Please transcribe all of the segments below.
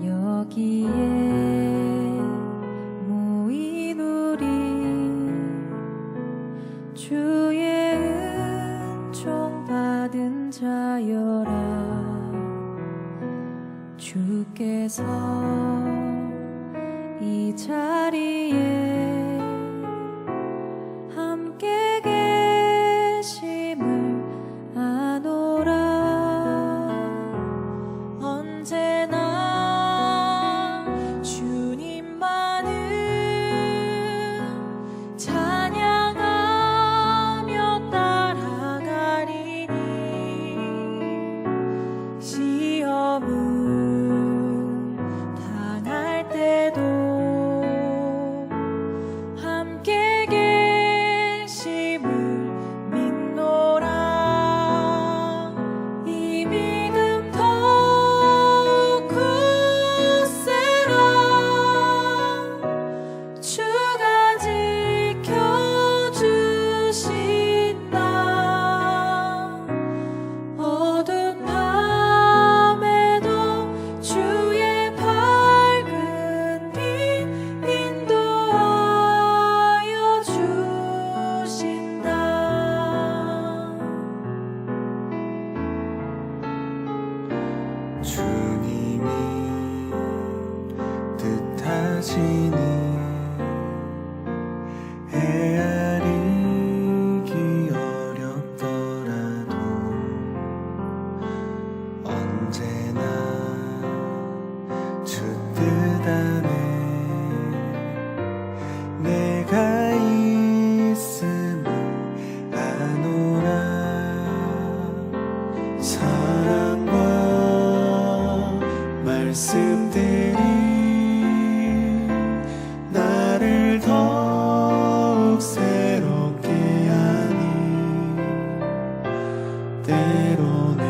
여기에 모인 우리 주의 은총 받은 자여라. 주께서 이 자리에 함께 계심을 아노라. 언제나 주님만을 찬양하며 따라가리니 시험을 당할 때도 함께 계심을 믿노라. 이 믿음 더욱 굳세라. 주가 지켜주신다. 어두운 밤에도 주의 밝은 빛 인도하여 주신다. 주님이 뜻하시니 헤아리기 어렵더라도 언제나 주 뜻 안에 내가 있음을 아노라. 사랑과 말씀들이 나를 더욱 새롭게 하니 때로는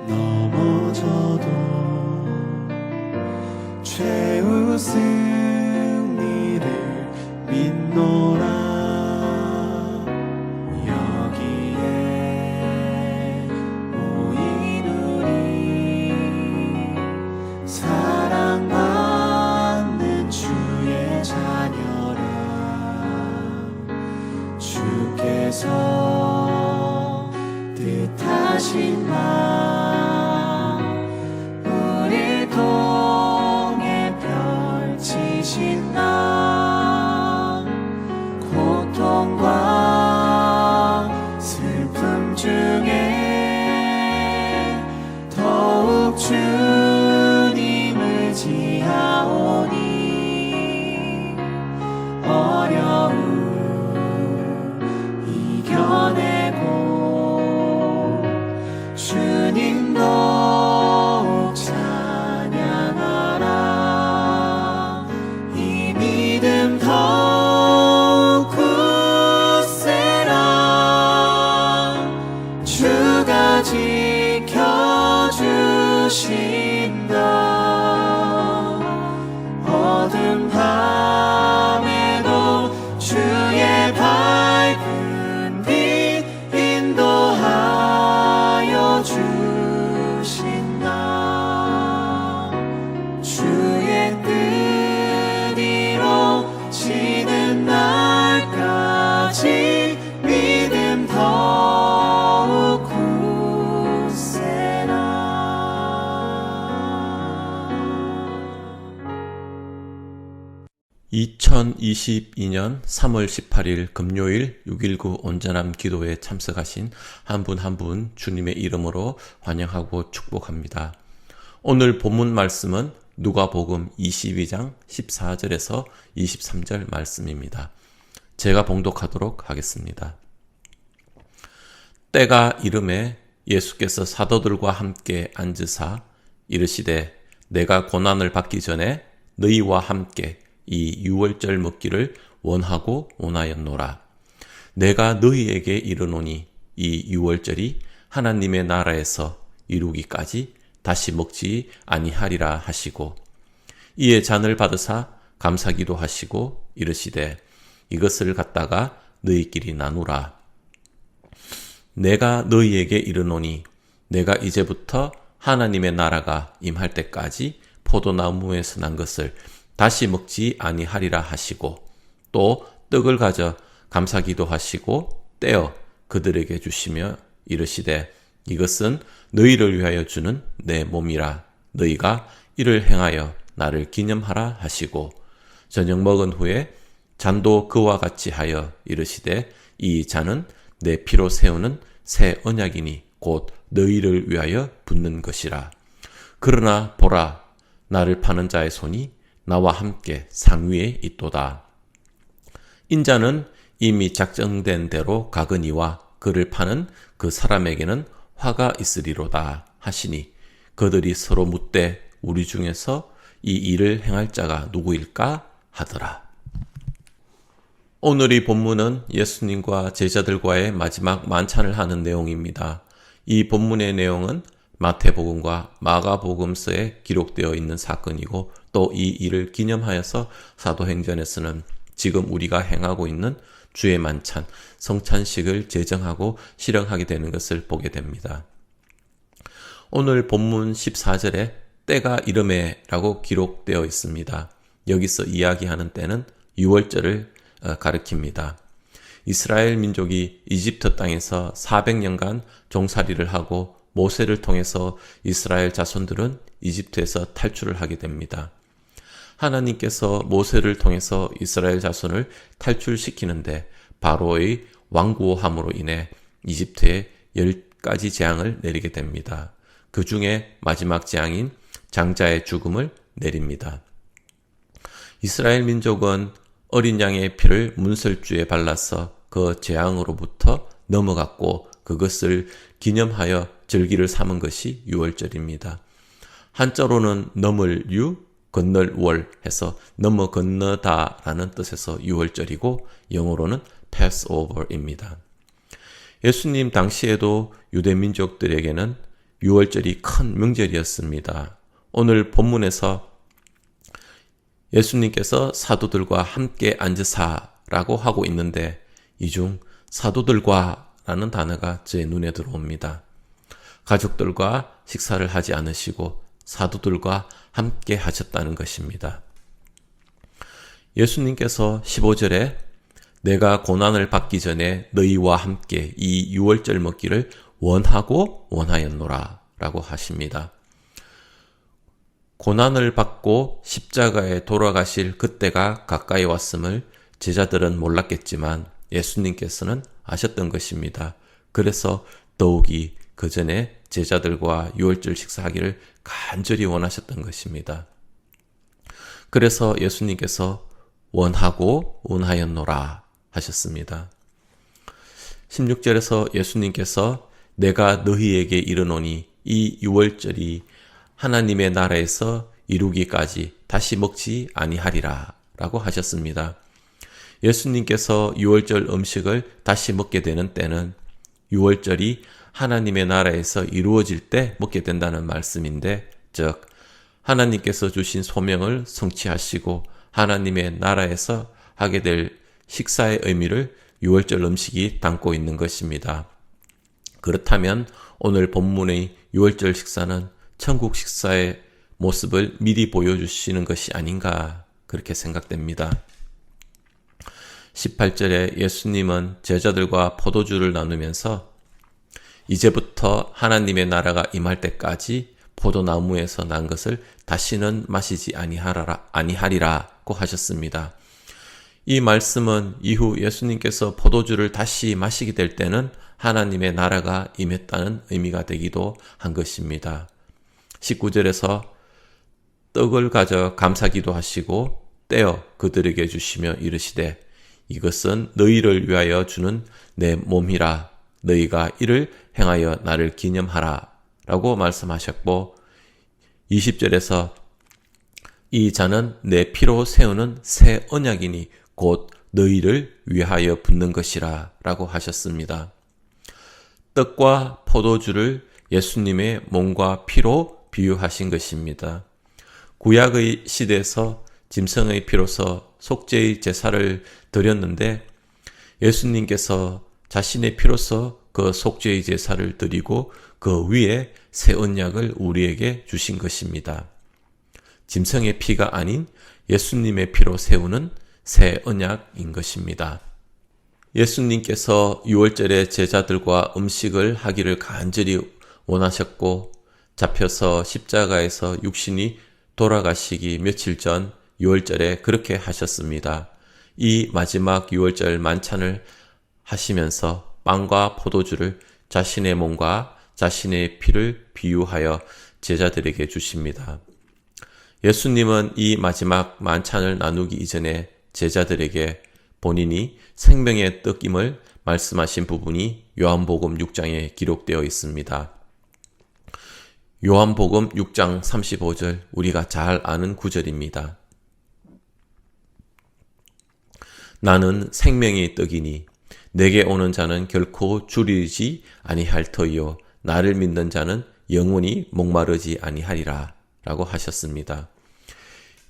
넘어져도 최후 승리를 믿노라. 여기에 모인 우리 사랑받는 주의 자녀라. 주께서 뜻하신 바 우리 통해 펼치신 나 고통과 슬픔 중에 더욱 주님을 지하오니 어려움 이겨내고 주님 주신다. 어두운 밤에도 주의 밝은 빛 인도하여 주신다. 주의 뜻 이루어지는 날까지 믿음 더욱 굳세라. 2022년 3월 18일 금요일 6.19 온전함 기도에 참석하신 한 분 한 분 주님의 이름으로 환영하고 축복합니다. 오늘 본문 말씀은 누가복음 22장 14절에서 23절 말씀입니다. 제가 봉독하도록 하겠습니다. 때가 이름에 예수께서 사도들과 함께 앉으사 이르시되 내가 고난을 받기 전에 너희와 함께 이 유월절 먹기를 원하고 원하였노라. 내가 너희에게 이르노니 이 유월절이 하나님의 나라에서 이루기까지 다시 먹지 아니하리라 하시고 이에 잔을 받으사 감사기도 하시고 이르시되 이것을 갖다가 너희끼리 나누라. 내가 너희에게 이르노니 내가 이제부터 하나님의 나라가 임할 때까지 포도나무에서 난 것을 다시 먹지 아니하리라 하시고 또 떡을 가져 감사기도 하시고 떼어 그들에게 주시며 이르시되 이것은 너희를 위하여 주는 내 몸이라. 너희가 이를 행하여 나를 기념하라 하시고 저녁 먹은 후에 잔도 그와 같이 하여 이르시되 이 잔은 내 피로 세우는 새 언약이니 곧 너희를 위하여 붓는 것이라. 그러나 보라, 나를 파는 자의 손이 나와 함께 상위에 있도다. 인자는 이미 작정된 대로 가거니와 그를 파는 그 사람에게는 화가 있으리로다 하시니 그들이 서로 묻되 우리 중에서 이 일을 행할 자가 누구일까 하더라. 오늘 이 본문은 예수님과 제자들과의 마지막 만찬을 하는 내용입니다. 이 본문의 내용은 마태복음과 마가복음서에 기록되어 있는 사건이고 또 이 일을 기념하여서 사도행전에서는 지금 우리가 행하고 있는 주의 만찬, 성찬식을 제정하고 실행하게 되는 것을 보게 됩니다. 오늘 본문 14절에 때가 이름에 라고 기록되어 있습니다. 여기서 이야기하는 때는 유월절을 가리킵니다. 이스라엘 민족이 이집트 땅에서 400년간 종살이를 하고 모세를 통해서 이스라엘 자손들은 이집트에서 탈출을 하게 됩니다. 하나님께서 모세를 통해서 이스라엘 자손을 탈출시키는데 바로의 완고함으로 인해 이집트에 10가지 재앙을 내리게 됩니다. 그 중에 마지막 재앙인 장자의 죽음을 내립니다. 이스라엘 민족은 어린 양의 피를 문설주에 발라서 그 재앙으로부터 넘어갔고 그것을 기념하여 절기를 삼은 것이 유월절입니다. 한자로는 넘을 유, 건널 월 해서 넘어 건너다라는 뜻에서 유월절이고 영어로는 Passover입니다. 예수님 당시에도 유대 민족들에게는 유월절이 큰 명절이었습니다. 오늘 본문에서 예수님께서 사도들과 함께 앉으사라고 하고 있는데 이 중 사도들과라는 단어가 제 눈에 들어옵니다. 가족들과 식사를 하지 않으시고 사도들과 함께 하셨다는 것입니다. 예수님께서 15절에 내가 고난을 받기 전에 너희와 함께 이 유월절 먹기를 원하고 원하였노라 라고 하십니다. 고난을 받고 십자가에 돌아가실 그때가 가까이 왔음을 제자들은 몰랐겠지만 예수님께서는 아셨던 것입니다. 그래서 더욱이 그 전에 제자들과 유월절 식사하기를 간절히 원하셨던 것입니다. 그래서 예수님께서 원하고 원하였노라 하셨습니다. 16절에서 예수님께서 내가 너희에게 이르노니 이 유월절이 하나님의 나라에서 이루기까지 다시 먹지 아니하리라 라고 하셨습니다. 예수님께서 유월절 음식을 다시 먹게 되는 때는 유월절이 하나님의 나라에서 이루어질 때 먹게 된다는 말씀인데, 즉 하나님께서 주신 소명을 성취하시고 하나님의 나라에서 하게 될 식사의 의미를 유월절 음식이 담고 있는 것입니다. 그렇다면 오늘 본문의 유월절 식사는 천국 식사의 모습을 미리 보여주시는 것이 아닌가 그렇게 생각됩니다. 18절에 예수님은 제자들과 포도주를 나누면서 이제부터 하나님의 나라가 임할 때까지 포도나무에서 난 것을 다시는 마시지 아니하리라고 하셨습니다. 이 말씀은 이후 예수님께서 포도주를 다시 마시게 될 때는 하나님의 나라가 임했다는 의미가 되기도 한 것입니다. 19절에서 떡을 가져 감사기도 하시고 떼어 그들에게 주시며 이르시되 이것은 너희를 위하여 주는 내 몸이라 너희가 이를 행하여 나를 기념하라 라고 말씀하셨고 20절에서 이 잔은 내 피로 세우는 새 언약이니 곧 너희를 위하여 붓는 것이라 라고 하셨습니다. 떡과 포도주를 예수님의 몸과 피로 비유하신 것입니다. 구약의 시대에서 짐승의 피로서 속죄의 제사를 드렸는데 예수님께서 자신의 피로서 그 속죄의 제사를 드리고 그 위에 새 언약을 우리에게 주신 것입니다. 짐승의 피가 아닌 예수님의 피로 세우는 새 언약인 것입니다. 예수님께서 유월절에 제자들과 음식을 하기를 간절히 원하셨고 잡혀서 십자가에서 육신이 돌아가시기 며칠 전 유월절에 그렇게 하셨습니다. 이 마지막 유월절 만찬을 하시면서 빵과 포도주를 자신의 몸과 자신의 피를 비유하여 제자들에게 주십니다. 예수님은 이 마지막 만찬을 나누기 이전에 제자들에게 본인이 생명의 떡임을 말씀하신 부분이 요한복음 6장에 기록되어 있습니다. 요한복음 6장 35절 우리가 잘 아는 구절입니다. 나는 생명의 떡이니 내게 오는 자는 결코 줄이지 아니할 터이요 나를 믿는 자는 영원히 목마르지 아니하리라 라고 하셨습니다.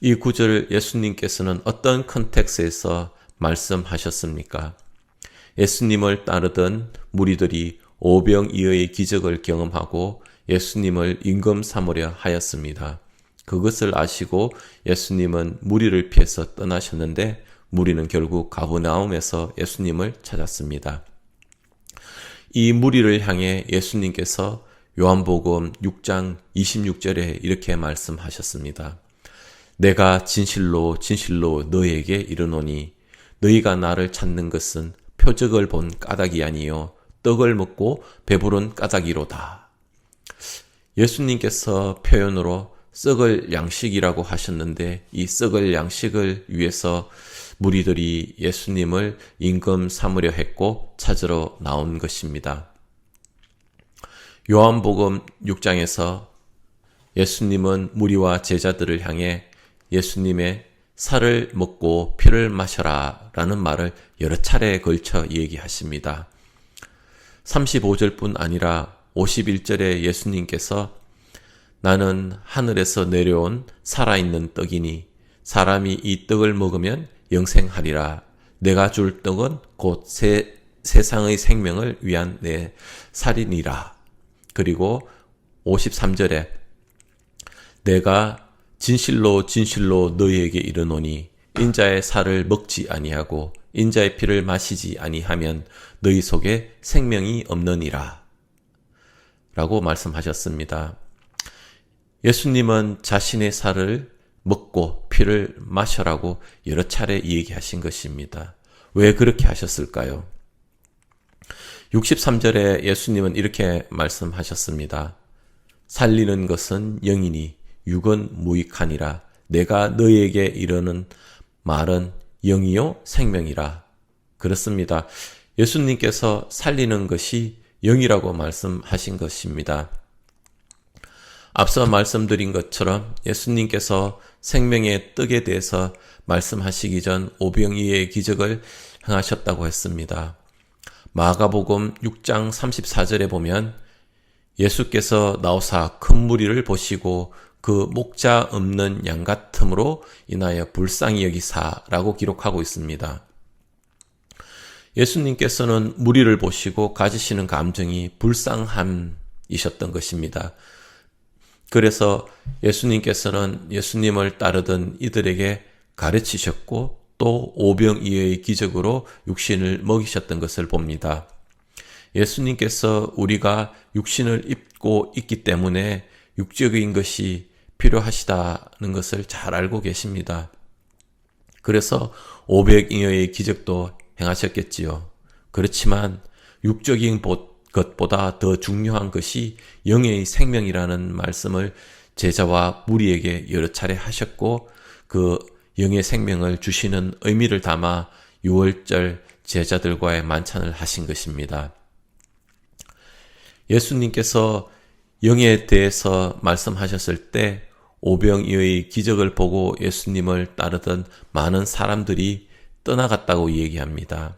이 구절을 예수님께서는 어떤 컨텍스트에서 말씀하셨습니까? 예수님을 따르던 무리들이 오병이어의 기적을 경험하고 예수님을 임금 삼으려 하였습니다. 그것을 아시고 예수님은 무리를 피해서 떠나셨는데 무리는 결국 가버나움에서 예수님을 찾았습니다. 이 무리를 향해 예수님께서 요한복음 6장 26절에 이렇게 말씀하셨습니다. 내가 진실로 진실로 너희에게 이르노니 너희가 나를 찾는 것은 표적을 본 까닭이 아니요 떡을 먹고 배부른 까닭이로다. 예수님께서 표현으로 썩을 양식이라고 하셨는데 이 썩을 양식을 위해서 무리들이 예수님을 임금 삼으려 했고 찾으러 나온 것입니다. 요한복음 6장에서 예수님은 무리와 제자들을 향해 예수님의 살을 먹고 피를 마셔라 라는 말을 여러 차례에 걸쳐 얘기하십니다. 35절뿐 아니라 51절에 예수님께서 나는 하늘에서 내려온 살아있는 떡이니 사람이 이 떡을 먹으면 영생하리라. 내가 줄 떡은 곧 세상의 생명을 위한 내 살이니라. 그리고 53절에 내가 진실로 진실로 너희에게 이르노니 인자의 살을 먹지 아니하고 인자의 피를 마시지 아니하면 너희 속에 생명이 없느니라 라고 말씀하셨습니다. 예수님은 자신의 살을 먹고 피를 마셔라고 여러 차례 얘기하신 것입니다. 왜 그렇게 하셨을까요? 63절에 예수님은 이렇게 말씀하셨습니다. 살리는 것은 영이니 육은 무익하니라. 내가 너희에게 이르는 말은 영이요 생명이라. 그렇습니다. 예수님께서 살리는 것이 영이라고 말씀하신 것입니다. 앞서 말씀드린 것처럼 예수님께서 생명의 떡에 대해서 말씀하시기 전 오병이어의 기적을 행하셨다고 했습니다. 마가복음 6장 34절에 보면 예수께서 나오사 큰 무리를 보시고 그 목자 없는 양 같음으로 인하여 불쌍히 여기사라고 기록하고 있습니다. 예수님께서는 무리를 보시고 가지시는 감정이 불쌍함이셨던 것입니다. 그래서 예수님께서는 예수님을 따르던 이들에게 가르치셨고 또 오병이어의 기적으로 육신을 먹이셨던 것을 봅니다. 예수님께서 우리가 육신을 입고 있기 때문에 육적인 것이 필요하시다는 것을 잘 알고 계십니다. 그래서 오병이어의 기적도 행하셨겠지요. 그렇지만 육적인 것보다 더 중요한 것이 영의 생명이라는 말씀을 제자와 무리에게 여러 차례 하셨고 그 영의 생명을 주시는 의미를 담아 유월절 제자들과의 만찬을 하신 것입니다. 예수님께서 영에 대해서 말씀하셨을 때 오병이어의 기적을 보고 예수님을 따르던 많은 사람들이 떠나갔다고 얘기합니다.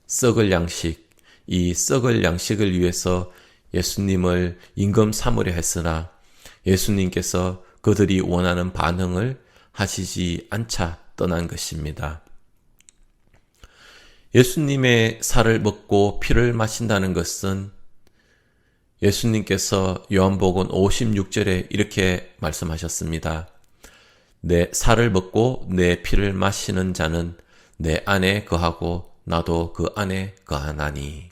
썩을 양식, 이 썩을 양식을 위해서 예수님을 임금 삼으려 했으나 예수님께서 그들이 원하는 반응을 하시지 않자 떠난 것입니다. 예수님의 살을 먹고 피를 마신다는 것은 예수님께서 요한복음 56절에 이렇게 말씀하셨습니다. 내 살을 먹고 내 피를 마시는 자는 내 안에 거하고 나도 그 안에 거하나니.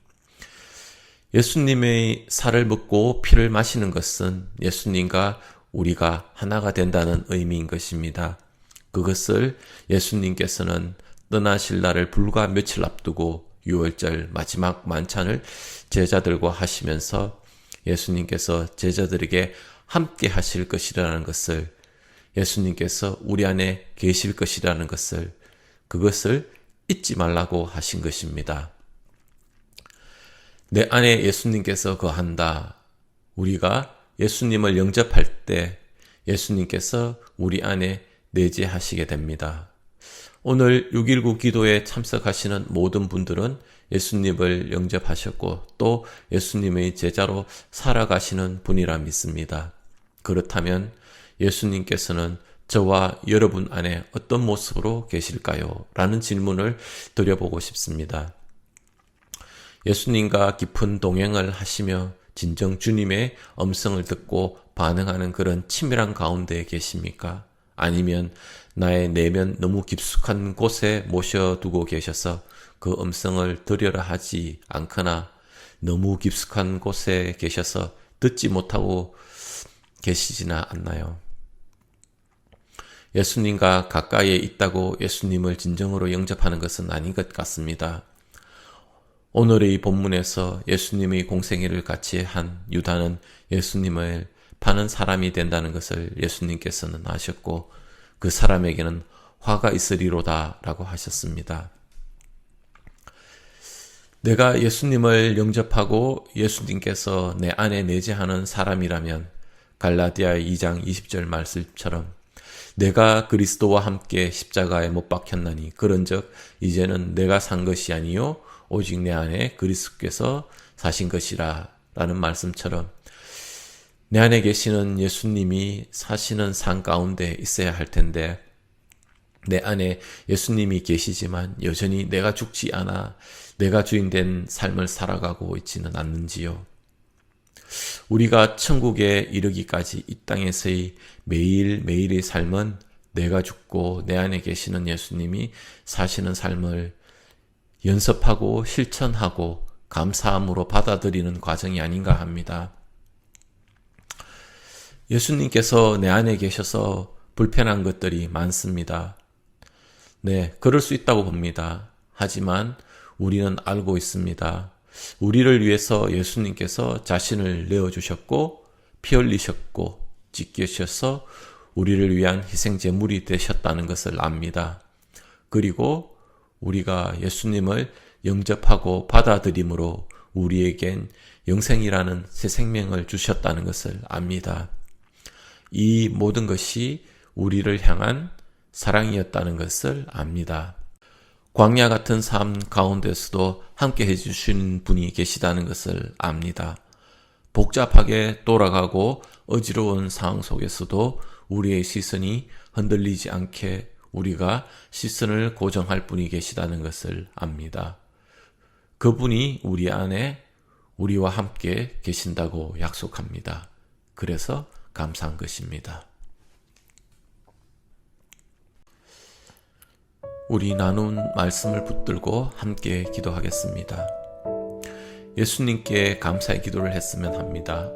예수님의 살을 먹고 피를 마시는 것은 예수님과 우리가 하나가 된다는 의미인 것입니다. 그것을 예수님께서는 떠나실 날을 불과 며칠 앞두고 유월절 마지막 만찬을 제자들과 하시면서 예수님께서 제자들에게 함께 하실 것이라는 것을, 예수님께서 우리 안에 계실 것이라는 것을, 그것을 잊지 말라고 하신 것입니다. 내 안에 예수님께서 거한다. 우리가 예수님을 영접할 때 예수님께서 우리 안에 내재하시게 됩니다. 오늘 6.19 기도에 참석하시는 모든 분들은 예수님을 영접하셨고 또 예수님의 제자로 살아가시는 분이라 믿습니다. 그렇다면 예수님께서는 저와 여러분 안에 어떤 모습으로 계실까요? 라는 질문을 드려보고 싶습니다. 예수님과 깊은 동행을 하시며 진정 주님의 음성을 듣고 반응하는 그런 치밀한 가운데 계십니까? 아니면 나의 내면 너무 깊숙한 곳에 모셔두고 계셔서 그 음성을 들으려 하지 않거나 너무 깊숙한 곳에 계셔서 듣지 못하고 계시지나 않나요? 예수님과 가까이에 있다고 예수님을 진정으로 영접하는 것은 아닌 것 같습니다. 오늘의 본문에서 예수님의 공생애를 같이 한 유다는 예수님을 파는 사람이 된다는 것을 예수님께서는 아셨고 그 사람에게는 화가 있으리로다 라고 하셨습니다. 내가 예수님을 영접하고 예수님께서 내 안에 내재하는 사람이라면 갈라디아 2장 20절 말씀처럼 내가 그리스도와 함께 십자가에 못 박혔나니 그런즉 이제는 내가 산 것이 아니요 오직 내 안에 그리스도께서 사신 것이라 라는 말씀처럼 내 안에 계시는 예수님이 사시는 삶 가운데 있어야 할 텐데 내 안에 예수님이 계시지만 여전히 내가 죽지 않아 내가 주인된 삶을 살아가고 있지는 않는지요. 우리가 천국에 이르기까지 이 땅에서의 매일매일의 삶은 내가 죽고 내 안에 계시는 예수님이 사시는 삶을 연습하고 실천하고 감사함으로 받아들이는 과정이 아닌가 합니다. 예수님께서 내 안에 계셔서 불편한 것들이 많습니다. 네, 그럴 수 있다고 봅니다. 하지만 우리는 알고 있습니다. 우리를 위해서 예수님께서 자신을 내어주셨고 피 흘리셨고 찢기셔서 우리를 위한 희생제물이 되셨다는 것을 압니다. 그리고 우리가 예수님을 영접하고 받아들임으로 우리에겐 영생이라는 새 생명을 주셨다는 것을 압니다. 이 모든 것이 우리를 향한 사랑이었다는 것을 압니다. 광야 같은 삶 가운데서도 함께 해주시는 분이 계시다는 것을 압니다. 복잡하게 돌아가고 어지러운 상황 속에서도 우리의 시선이 흔들리지 않게 우리가 시선을 고정할 분이 계시다는 것을 압니다. 그분이 우리 안에 우리와 함께 계신다고 약속합니다. 그래서 감사한 것입니다. 우리 나눈 말씀을 붙들고 함께 기도하겠습니다. 예수님께 감사의 기도를 했으면 합니다.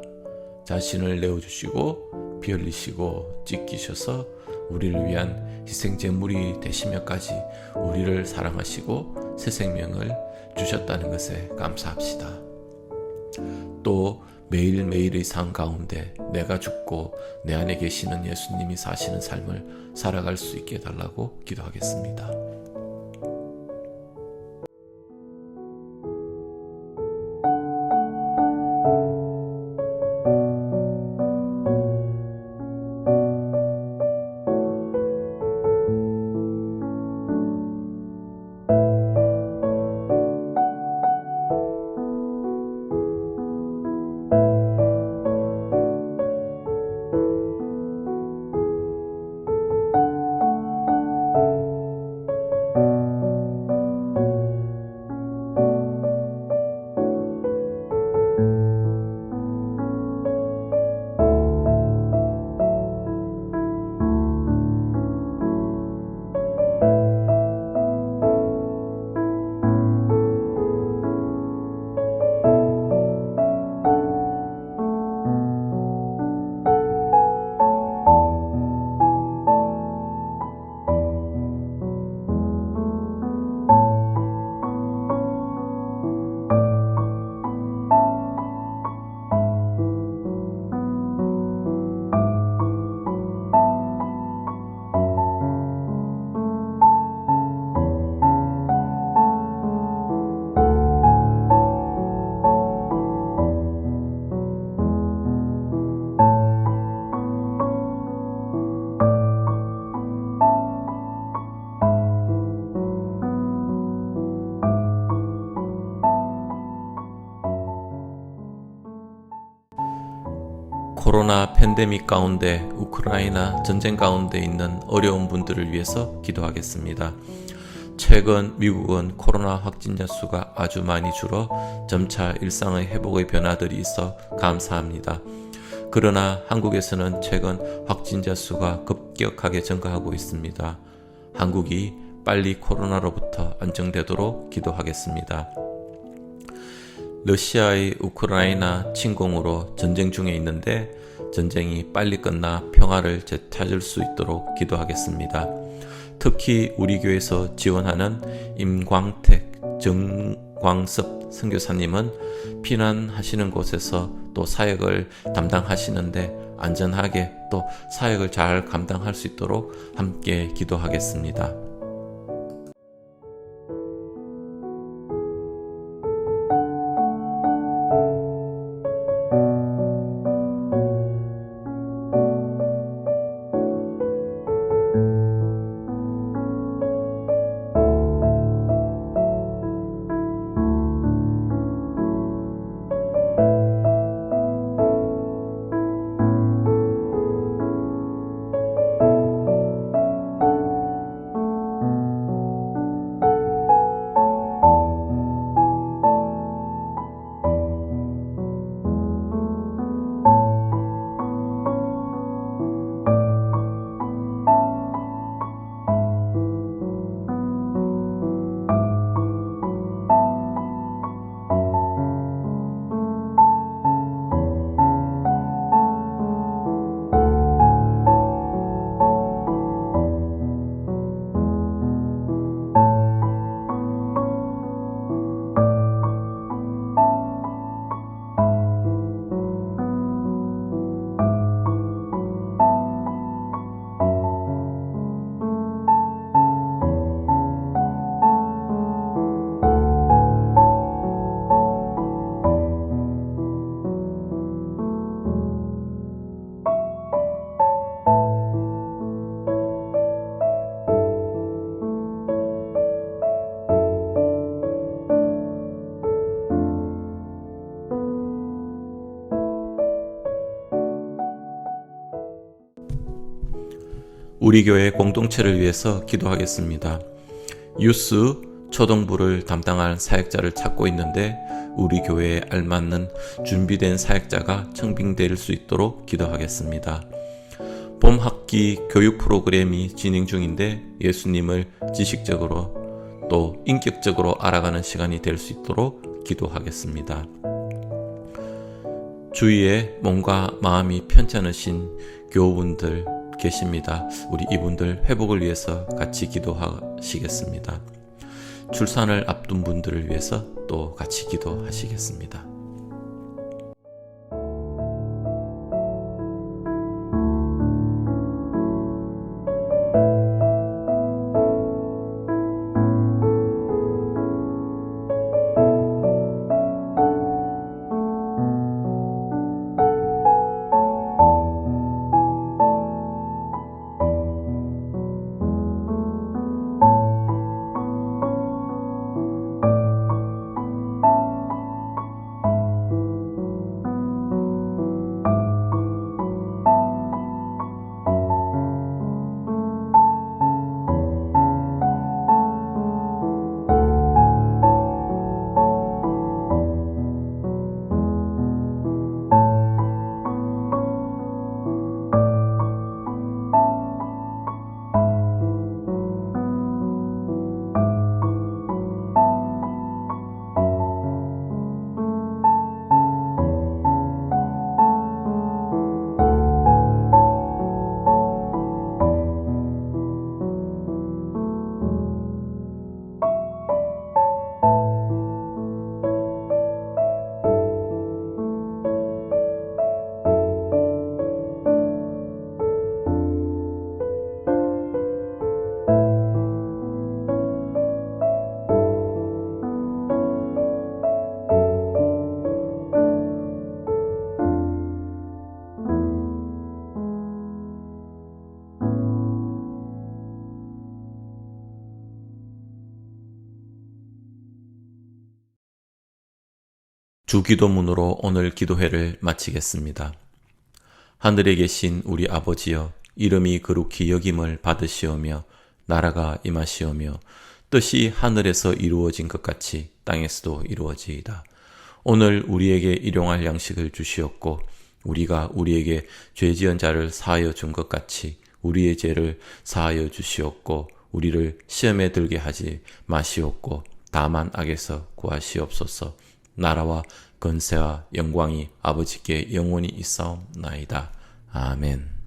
자신을 내어주시고 피 흘리시고 찢기셔서 우리를 위한 희생제물이 되시며까지 우리를 사랑하시고 새 생명을 주셨다는 것에 감사합시다. 또 매일매일의 삶 가운데 내가 죽고 내 안에 계시는 예수님이 사시는 삶을 살아갈 수 있게 해달라고 기도하겠습니다. 코로나 팬데믹 가운데 우크라이나 전쟁 가운데 있는 어려운 분들을 위해서 기도하겠습니다. 최근 미국은 코로나 확진자 수가 아주 많이 줄어 점차 일상의 회복의 변화들이 있어 감사합니다. 그러나 한국에서는 최근 확진자 수가 급격하게 증가하고 있습니다. 한국이 빨리 코로나로부터 안정되도록 기도하겠습니다. 러시아의 우크라이나 침공으로 전쟁 중에 있는데 전쟁이 빨리 끝나 평화를 되찾을 수 있도록 기도하겠습니다. 특히 우리 교회에서 지원하는 임광택, 정광섭 선교사님은 피난하시는 곳에서 또 사역을 담당하시는데 안전하게 또 사역을 잘 감당할 수 있도록 함께 기도하겠습니다. 우리 교회 공동체를 위해서 기도하겠습니다. 유스 초등부를 담당할 사역자를 찾고 있는데 우리 교회에 알맞는 준비된 사역자가 청빙될 수 있도록 기도하겠습니다. 봄 학기 교육 프로그램이 진행 중인데 예수님을 지식적으로 또 인격적으로 알아가는 시간이 될 수 있도록 기도하겠습니다. 주위에 몸과 마음이 편찮으신 교우분들 계십니다. 우리 이분들 회복을 위해서 같이 기도하시겠습니다. 출산을 앞둔 분들을 위해서 또 같이 기도하시겠습니다. 주기도문으로 오늘 기도회를 마치겠습니다. 하늘에 계신 우리 아버지여, 이름이 거룩히 여김을 받으시오며 나라가 임하시오며 뜻이 하늘에서 이루어진 것 같이 땅에서도 이루어지이다. 오늘 우리에게 일용할 양식을 주시옵고 우리가 우리에게 죄 지은 자를 사하여 준 것 같이 우리의 죄를 사하여 주시옵고 우리를 시험에 들게 하지 마시옵고 다만 악에서 구하시옵소서. 나라와 권세와 영광이 아버지께 영원히 있사옵나이다. 아멘.